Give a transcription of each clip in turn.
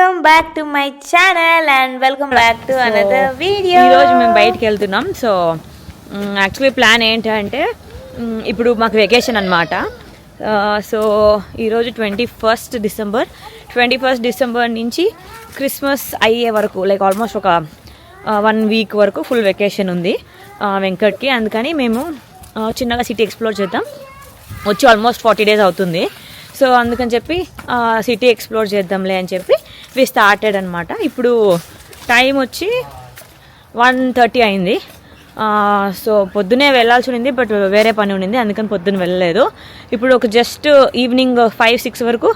Welcome back to my channel and welcome back to another video. ఈరోజు మేము బయటికి వెళ్తున్నాం. సో యాక్చువల్లీ ప్లాన్ ఏంటంటే ఇప్పుడు మాకు వెకేషన్ అనమాట. సో ఈరోజు 21 డిసెంబర్ నుంచి క్రిస్మస్ అయ్యే వరకు లైక్ ఆల్మోస్ట్ ఒక 1 వీక్ వరకు ఫుల్ వెకేషన్ ఉంది వెంకట్కి. అందుకని మేము చిన్నగా సిటీ ఎక్స్ప్లోర్ చేద్దాం. వచ్చి ఆల్మోస్ట్ 40 days అవుతుంది. సో అందుకని చెప్పి సిటీ ఎక్స్ప్లోర్ చేద్దాంలే అని చెప్పి వి స్టార్టెడ్ అనమాట. ఇప్పుడు టైం వచ్చి 1:30 అయింది. సో పొద్దునే వెళ్ళాల్సి ఉండింది, బట్ వేరే పని ఉండింది, అందుకని పొద్దున్న వెళ్ళలేదు. ఇప్పుడు ఒక జస్ట్ ఈవినింగ్ 5-6 వరకు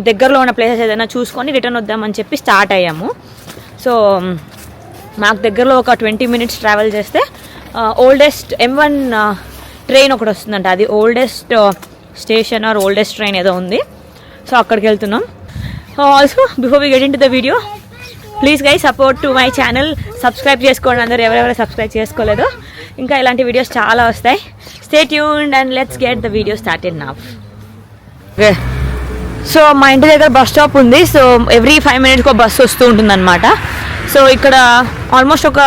దగ్గరలో ఉన్న ప్లేసెస్ ఏదైనా చూసుకొని రిటర్న్ వద్దామని చెప్పి స్టార్ట్ అయ్యాము. సో మాకు దగ్గరలో ఒక 20 minutes ట్రావెల్ చేస్తే ఓల్డెస్ట్ M1 ట్రైన్ ఒకటి వస్తుందంట. అది oldest station or oldest train ఏదో ఉంది. సో అక్కడికి వెళ్తున్నాం. Also before we get in to the video, please guys support to my channel. Subscribe చేసుకోండి అందరూ, ఎవరెవరు సబ్స్క్రైబ్ చేసుకోలేదో. ఇంకా ఇలాంటి వీడియోస్ చాలా వస్తాయి. Stay tuned and let's get the video started now. Okay, so మా ఇంటి దగ్గర బస్ స్టాప్ ఉంది. సో ఎవ్రీ 5 minutes బస్సు వస్తూ ఉంటుంది అనమాట. సో ఇక్కడ ఆల్మోస్ట్ ఒక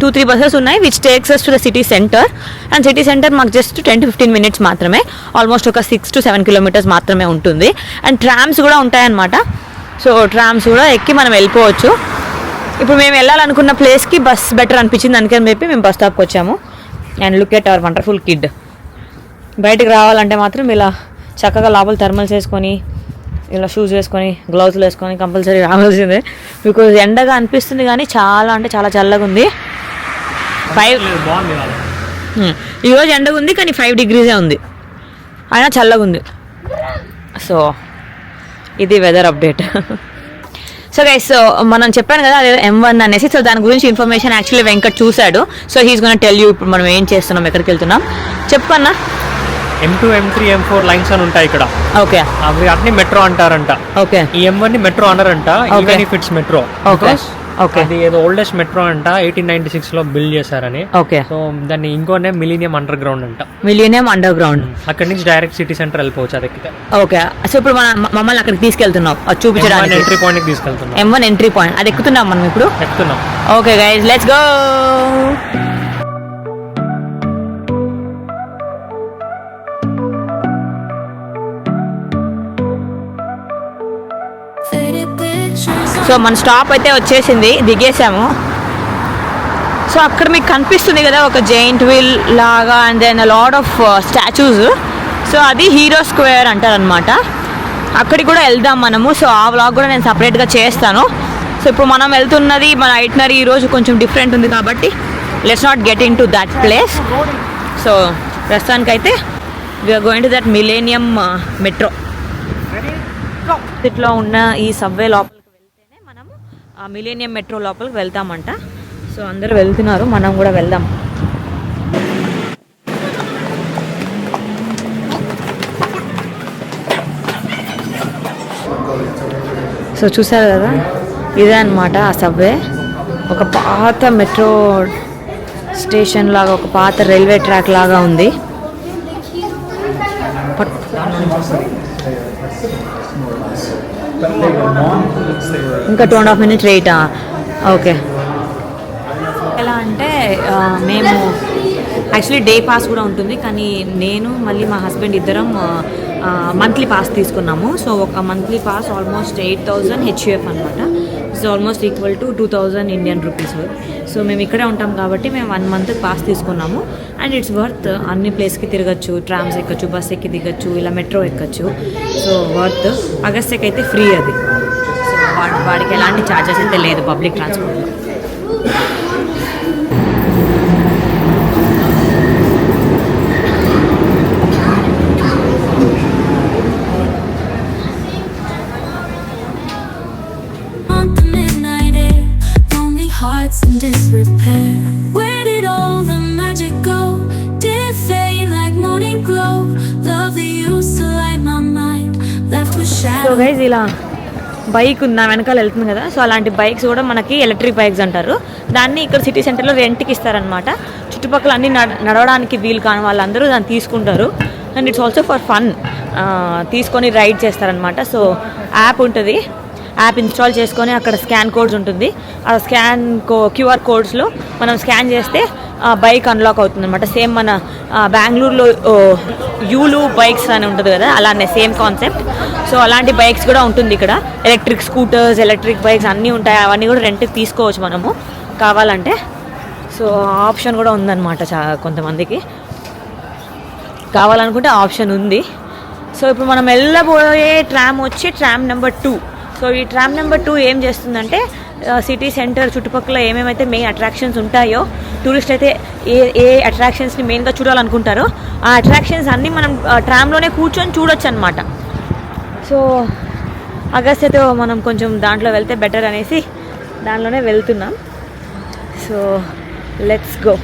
2-3 buses ఉన్నాయి which takes us to the city centre. And city centre మాకు జస్ట్ 10-15 minutes మాత్రమే, ఆల్మోస్ట్ ఒక 6-7 kilometers మాత్రమే ఉంటుంది. అండ్ ట్రామ్స్ కూడా ఉంటాయన్నమాట. సో ట్రామ్స్ కూడా ఎక్కి మనం వెళ్ళిపోవచ్చు. ఇప్పుడు మేము వెళ్ళాలనుకున్న ప్లేస్కి బస్ బెటర్ అనిపించింది, అందుకని చెప్పి మేము బస్ స్టాప్కి వచ్చాము. And look at our wonderful kid. బయటకు రావాలంటే మాత్రం ఇలా చక్కగా లోపల థర్మల్స్ వేసుకొని, ఇలా షూస్ వేసుకొని, గ్లౌజులు వేసుకొని కంపల్సరీ రావాల్సిందే. బికాజ్ ఎండగా అనిపిస్తుంది, కానీ చాలా అంటే చాలా చల్లగా ఉంది. ఈరోజు ఎండగా ఉంది, కానీ 5 degrees ఉంది, అయినా చల్లగా ఉంది. సో ఇది weather update. So guys, so మనం చెప్పాను కదా అదే M1 అనేసి. సో దాని గురించి ఇన్ఫర్మేషన్ యాక్చువల్లీ వెంకట్ చూశాడు. So he's gonna tell you ఇప్పుడు మనం ఏం చేస్తున్నాం, ఎక్కడికి వెళ్తున్నాం చెప్పన్నా. M2, M3, M4 లైన్స్ అని ఉంటాయి ఇక్కడ. ఓకే, అవి అన్ని మెట్రో అంటారంట. ఓకే, ఈ M1 ని మెట్రో అనరంట, even if it's metro. Okay okay, అది ఏదో ఓల్డెస్ట్ మెట్రో అంట, 1896 లో బిల్డ్ చేశారని. ఓకే, సో దాన్ని ఇంకో నేమ్ మిలీనియం అండర్ గ్రౌండ్ అంట. Millennium under ground. అక్కడ నుంచి డైరెక్ట్ సిటీ సెంటర్ వెళ్ళిపోవచ్చు అది ఎక్కితే. ఓకే, సో ఇప్పుడు మమ్మల్ని అక్కడికి తీసుకెళ్తున్నాం, అది చూపించడానికి ఎంట్రీ పాయింట్ కి తీసుకెళ్తున్నాం. M1 ఎంట్రీ పాయింట్, అది ఎక్కుతున్నాం మనం ఇప్పుడు. ఎక్కుతున్నాం. Okay guys, let's go. So మన స్టాప్ అయితే వచ్చేసింది, దిగేసాము. సో అక్కడ మీకు కనిపిస్తుంది కదా ఒక జైంట్ వీల్ లాగా, and then lot of statues. So అది హీరో స్క్వేర్ అంటారనమాట. అక్కడికి కూడా వెళ్దాం మనము. సో ఆ వ్లాగ్ కూడా నేను సపరేట్గా చేస్తాను. సో ఇప్పుడు మనం వెళ్తున్నది మన ఐటినరీ ఈరోజు కొంచెం డిఫరెంట్ ఉంది కాబట్టి let's not get in to that place. So ప్రస్తుతానికైతే we're going to that millennium metro. ఇట్లా ఉన్న ఈ సబ్వే లోపలికి వెళ్తేనే మనము ఆ మిలేనియం మెట్రో లోపలికి వెళ్తామంట. సో అందరూ వెళ్తున్నారు, మనం కూడా వెళ్దాం. సో చూసారు కదా, ఇదే అనమాట ఆ సబ్వే. ఒక పాత మెట్రో స్టేషన్ లాగా, ఒక పాత రైల్వే ట్రాక్ లాగా ఉంది. ఇంకా 2.5 minutes వెయిటా? ఓకే. ఎలా అంటే మేము యాక్చువల్లీ డే పాస్ కూడా ఉంటుంది, కానీ నేను మళ్ళీ మా హస్బెండ్ ఇద్దరం మంత్లీ పాస్ తీసుకున్నాము. సో ఒక మంత్లీ పాస్ ఆల్మోస్ట్ 8,000 HUF అనమాట. It's almost equal to 2,000 Indian rupees. So మేము ఇక్కడే ఉంటాం కాబట్టి మేము 1 month పాస్ తీసుకున్నాము. And it's worth. అన్ని ప్లేస్కి తిరగచ్చు, ట్రామ్స్ ఎక్కచ్చు, బస్ ఎక్కి దిగచ్చు, ఇలా మెట్రో ఎక్కచ్చు. So worth. అగస్త్కి అయితే ఫ్రీ అది. సో వాడికి ఎలాంటి ఛార్జెస్ అయితే లేదు పబ్లిక్ ట్రాన్స్పోర్ట్లో. In disrepair, where did all the magic go? Did it fade like morning glow? Love that used to light my mind, left with shadows. So guys, ఇలా బైక్ ఉంది నా వెనకాల వెళ్తుంది కదా. సో అలాంటి బైక్స్ కూడా మనకి ఎలక్ట్రిక్ బైక్స్ అంటారు. దాన్ని ఇక్కడ సిటీ సెంటర్లో రెంట్కి ఇస్తారనమాట. చుట్టుపక్కల అన్ని నడవడానికి వీలు కాని వాళ్ళందరూ దాన్ని తీసుకుంటారు. And it's also for fun, తీసుకొని రైడ్ చేస్తారనమాట. సో యాప్ ఉంటుంది, యాప్ ఇన్స్టాల్ చేసుకొని అక్కడ స్కాన్ కోడ్స్ ఉంటుంది. ఆ క్యూఆర్ కోడ్స్లో మనం స్కాన్ చేస్తే బైక్ అన్లాక్ అవుతుంది అనమాట. సేమ్ మన బెంగళూరులో యూలు బైక్స్ అని ఉంటుంది కదా, అలానే సేమ్ కాన్సెప్ట్. సో అలాంటి బైక్స్ కూడా ఉంటుంది ఇక్కడ. ఎలక్ట్రిక్ స్కూటర్స్, ఎలక్ట్రిక్ బైక్స్ అన్నీ ఉంటాయి. అవన్నీ కూడా రెంట్కి తీసుకోవచ్చు మనము కావాలంటే. సో ఆప్షన్ కూడా ఉందన్నమాట కొంతమందికి కావాలనుకుంటే ఆప్షన్ ఉంది. సో ఇప్పుడు మనం వెళ్ళబోయే ట్రామ్ వచ్చి ట్రామ్ నెంబర్ 2. సో ఈ ట్రామ్ నెంబర్ 2 ఏం చేస్తుందంటే సిటీ సెంటర్ చుట్టుపక్కల ఏమేమైతే మెయిన్ అట్రాక్షన్స్ ఉంటాయో, టూరిస్ట్ అయితే ఏ అట్రాక్షన్స్ని మెయిన్గా చూడాలనుకుంటారో ఆ అట్రాక్షన్స్ అన్నీ మనం ట్రామ్లోనే కూర్చొని చూడొచ్చు అనమాట. సో అగస్త్యతో మనం కొంచెం దాంట్లో వెళ్తే బెటర్ అనేసి దాంట్లోనే వెళ్తున్నాం. So let's go.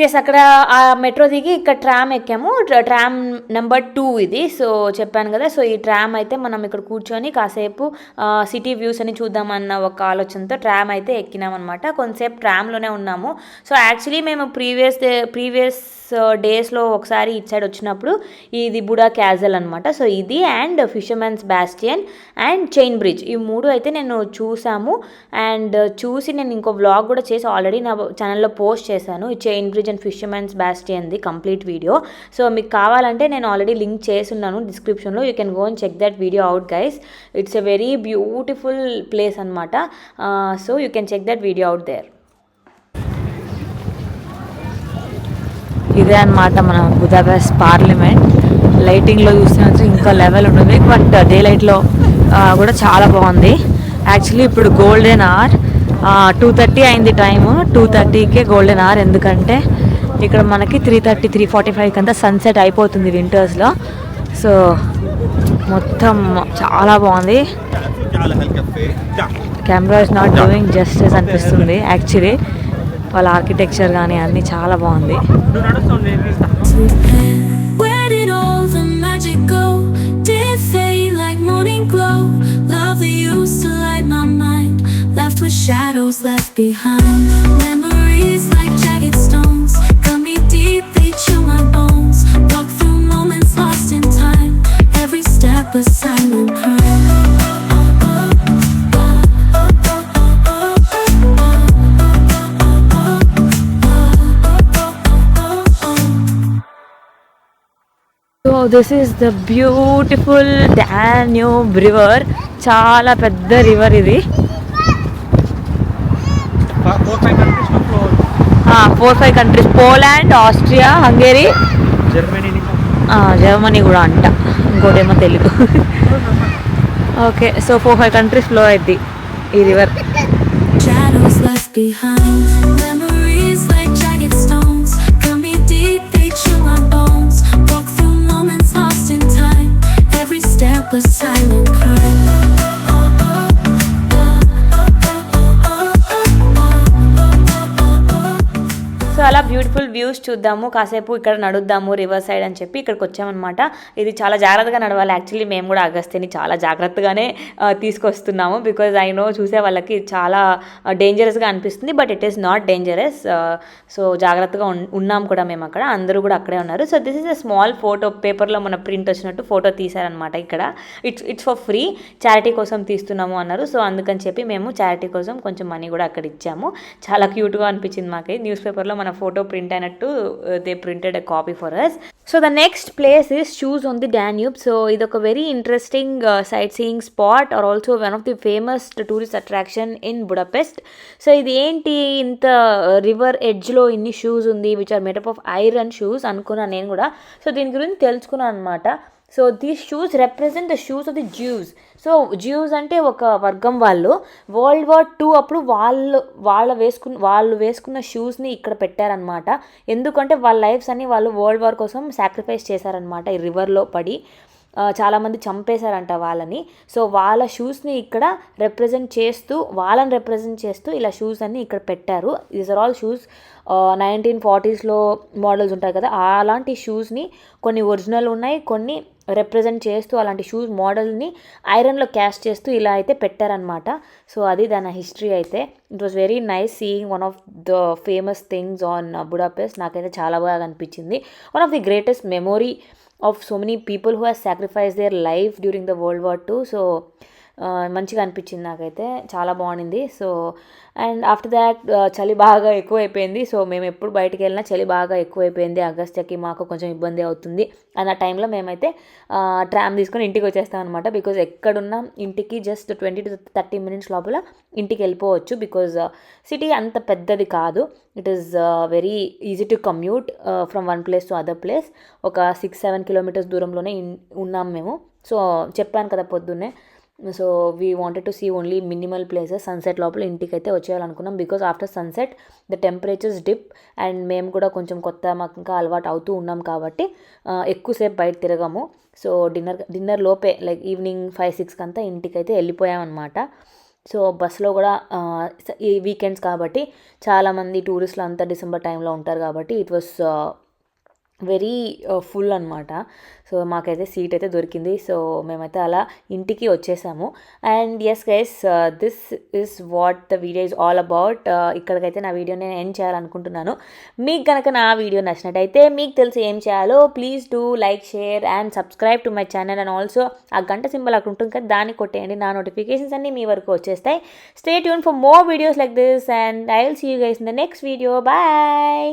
ఎస్, అక్కడ ఆ మెట్రో దిగి ఇక్కడ ట్రామ్ ఎక్కాము. ట్రామ్ నెంబర్ 2 ఇది. సో చెప్పాను కదా, సో ఈ ట్రామ్ అయితే మనం ఇక్కడ కూర్చొని కాసేపు సిటీ వ్యూస్ అని చూద్దామన్న ఒక ఆలోచనతో ట్రామ్ అయితే ఎక్కినామన్నమాట. కొంతసేపు ట్రామ్లోనే ఉన్నాము. సో యాక్చువల్లీ మేము ప్రీవియస్ డేస్లో ఒకసారి ఇటు సైడ్ వచ్చినప్పుడు ఇది బుడా క్యాజల్ అనమాట. సో ఇది and fishermens Bastian and chain bridge, ఈ 3 అయితే నేను చూసాము. అండ్ చూసి నేను ఇంకో వ్లాగ్ కూడా చేసి ఆల్రెడీ నా ఛానల్లో పోస్ట్ చేశాను, ఈ చైన్ బ్రిడ్జ్ అండ్ ఫిషర్మెన్స్ బాస్టియన్ది కంప్లీట్ వీడియో. సో మీకు కావాలంటే నేను ఆల్రెడీ లింక్ చేస్తున్నాను డిస్క్రిప్షన్లో. You can go and check that video out guys. It's a very beautiful place అనమాట. So you can check that video out there. ఇదే అనమాట మన బుదాపెస్ట్ పార్లమెంట్. లైటింగ్లో చూస్తే ఇంకా లెవెల్ ఉంటుంది, బట్ డే లైట్లో కూడా చాలా బాగుంది. యాక్చువల్లీ ఇప్పుడు గోల్డెన్ అవర్ 2:30 అయింది టైము. 2:30కే గోల్డెన్ అవర్, ఎందుకంటే ఇక్కడ మనకి 3:30, 3:45 అంతా సన్సెట్ అయిపోతుంది వింటర్స్లో. సో మొత్తం చాలా బాగుంది. Camera is not doing justice అనిపిస్తుంది. యాక్చువల్లీ వాళ్ళ ఆర్కిటెక్చర్ కానీ అన్నీ చాలా బాగుంది. Where did all the magic go? Did it fade like morning glow? Love that used to light my mind, left with shadows left behind. Memories like jagged stones, cut me deep, they chill my bones. Walk through moments lost in time, every step a silent cry. So this is the beautiful Danube river. చాలా పెద్ద river ఇది. 4-5 countries, Poland, Austria, Hungary, Germany కూడా అంట, ఇంకోటేమో Telugu. Okay, so 4-5 countries flow అయింది ఈ river. Shadows left behind, memories like jagged stones, cut me deep, they chill my bones. Walk through moments lost in time, every step a silent cry. So అలా beautiful views చూద్దాము, కాసేపు ఇక్కడ నడుద్దాము river side అని చెప్పి ఇక్కడికి వచ్చామన్నమాట. ఇది చాలా జాగ్రత్తగా నడవాలి. యాక్చువల్లీ మేము కూడా అగస్త్యని చాలా జాగ్రత్తగానే తీసుకొస్తున్నాము, బికాజ్ ఐ నో చూసే వాళ్ళకి చాలా డేంజరస్గా అనిపిస్తుంది, but it is not dangerous. So జాగ్రత్తగా ఉన్నాం కూడా మేము అక్కడ, అందరూ కూడా అక్కడే ఉన్నారు. So this is a small photo, పేపర్లో మన ప్రింట్ వచ్చినట్టు ఫోటో తీశారనమాట ఇక్కడ. ఇట్స్ ఫర్ ఫ్రీ, చారిటీ కోసం తీస్తున్నాము అన్నారు. సో అందుకని చెప్పి మేము చారిటీ కోసం కొంచెం మనీ కూడా అక్కడ ఇచ్చాము. చాలా క్యూట్గా అనిపించింది మాకు. న్యూస్ పేపర్లో మన ఫోటో ప్రింట్ అయినట్టు they printed a copy for us. So the next place is shoes on the Danube. So ఇది ఒక very interesting sightseeing spot or also one of the famous tourist attraction in Budapest. So ఇది ఏంటి ఇంత river ఎడ్జ్లో ఇన్ని shoes ఉంది, which are made up of iron shoes అనుకున్నాను నేను కూడా. సో దీని గురించి తెలుసుకున్నాను అనమాట. So these shoes represent the shoes of the juice. So juice అంటే ఒక వర్గం వాళ్ళు. World War II అప్పుడు వాళ్ళు వేసుకున్న షూస్ని ఇక్కడ పెట్టారనమాట. ఎందుకంటే వాళ్ళ లైఫ్స్ అన్ని వాళ్ళు వరల్డ్ వార్ కోసం సాక్రిఫైస్ చేశారనమాట ఈ రివర్లో పడి. చాలామంది చంపేశారంట వాళ్ళని. సో వాళ్ళ షూస్ని ఇక్కడ వాళ్ళని రిప్రజెంట్ చేస్తూ ఇలా షూస్ అన్ని ఇక్కడ పెట్టారు. These are all shoes 1940s models ఉంటాయి కదా, అలాంటి షూస్ని కొన్ని ఒరిజినల్ ఉన్నాయి, కొన్ని రిప్రజెంట్ చేస్తూ అలాంటి షూస్ మోడల్ని ఐరన్లో క్యాస్ట్ చేస్తూ ఇలా అయితే పెట్టారనమాట. సో అది దాని హిస్టరీ అయితే. It was very nice seeing one of the famous things on Budapest. నాకైతే చాలా బాగా అనిపించింది. One of the greatest memory of so many people who have sacrificed their life during the World War II. So మంచిగా అనిపించింది నాకైతే, చాలా బాగుండింది. So and after that చలి బాగా ఎక్కువైపోయింది. సో మేము ఎప్పుడు బయటికి వెళ్ళినా చలి బాగా ఎక్కువైపోయింది, అగస్త్యకి మాకు కొంచెం ఇబ్బంది అవుతుంది అన్న టైంలో మేమైతే ట్రామ్ తీసుకొని ఇంటికి వచ్చేస్తాం అనమాట. బికాజ్ ఎక్కడున్నా ఇంటికి జస్ట్ 20 to 30 minutes లోపల ఇంటికి వెళ్ళిపోవచ్చు. బికాజ్ సిటీ అంత పెద్దది కాదు, it is very easy to commute from one place to other place. ఒక 6-7 kilometers దూరంలోనే ఉన్నాం మేము. సో చెప్పాను కదా పొద్దున్నే, so we wanted to see only minimal places. Sunset లోపల ఇంటికి అయితే వచ్చేయాలనుకున్నాం. Because after sunset the temperatures dip and మేము కూడా కొంచెం మాకు ఇంకా అలవాటు అవుతూ ఉన్నాం కాబట్టి ఎక్కువసేపు బయట తిరగము. సో డిన్నర్ లోపే లైక్ ఈవినింగ్ 5-6 అంతా ఇంటికి అయితే వెళ్ళిపోయామన్నమాట. సో బస్సులో కూడా ఈ వీకెండ్స్ కాబట్టి చాలామంది టూరిస్టులు అంతా డిసెంబర్ టైంలో ఉంటారు కాబట్టి ఇట్ వాస్ వెరీ ఫుల్ అనమాట. సో మాకైతే సీట్ అయితే దొరికింది. సో మేమైతే అలా ఇంటికి వచ్చేసాము. And yes guys, this is what the video is all about. ఇక్కడికైతే నా వీడియో నేను ఎండ్ చేయాలనుకుంటున్నాను. మీకు కనుక నా వీడియో నచ్చినట్టయితే మీకు తెలిసి ఏం చేయాలో please do like, share and subscribe to my channel. And also ఆ గంట సింబల్ అక్కడ ఉంటుంది కదా, దాన్ని కొట్టేయండి. నా నోటిఫికేషన్స్ అన్నీ మీ వరకు వచ్చేస్తాయి. Stay tune for more videos like this and I will see you guys in the next video. Bye.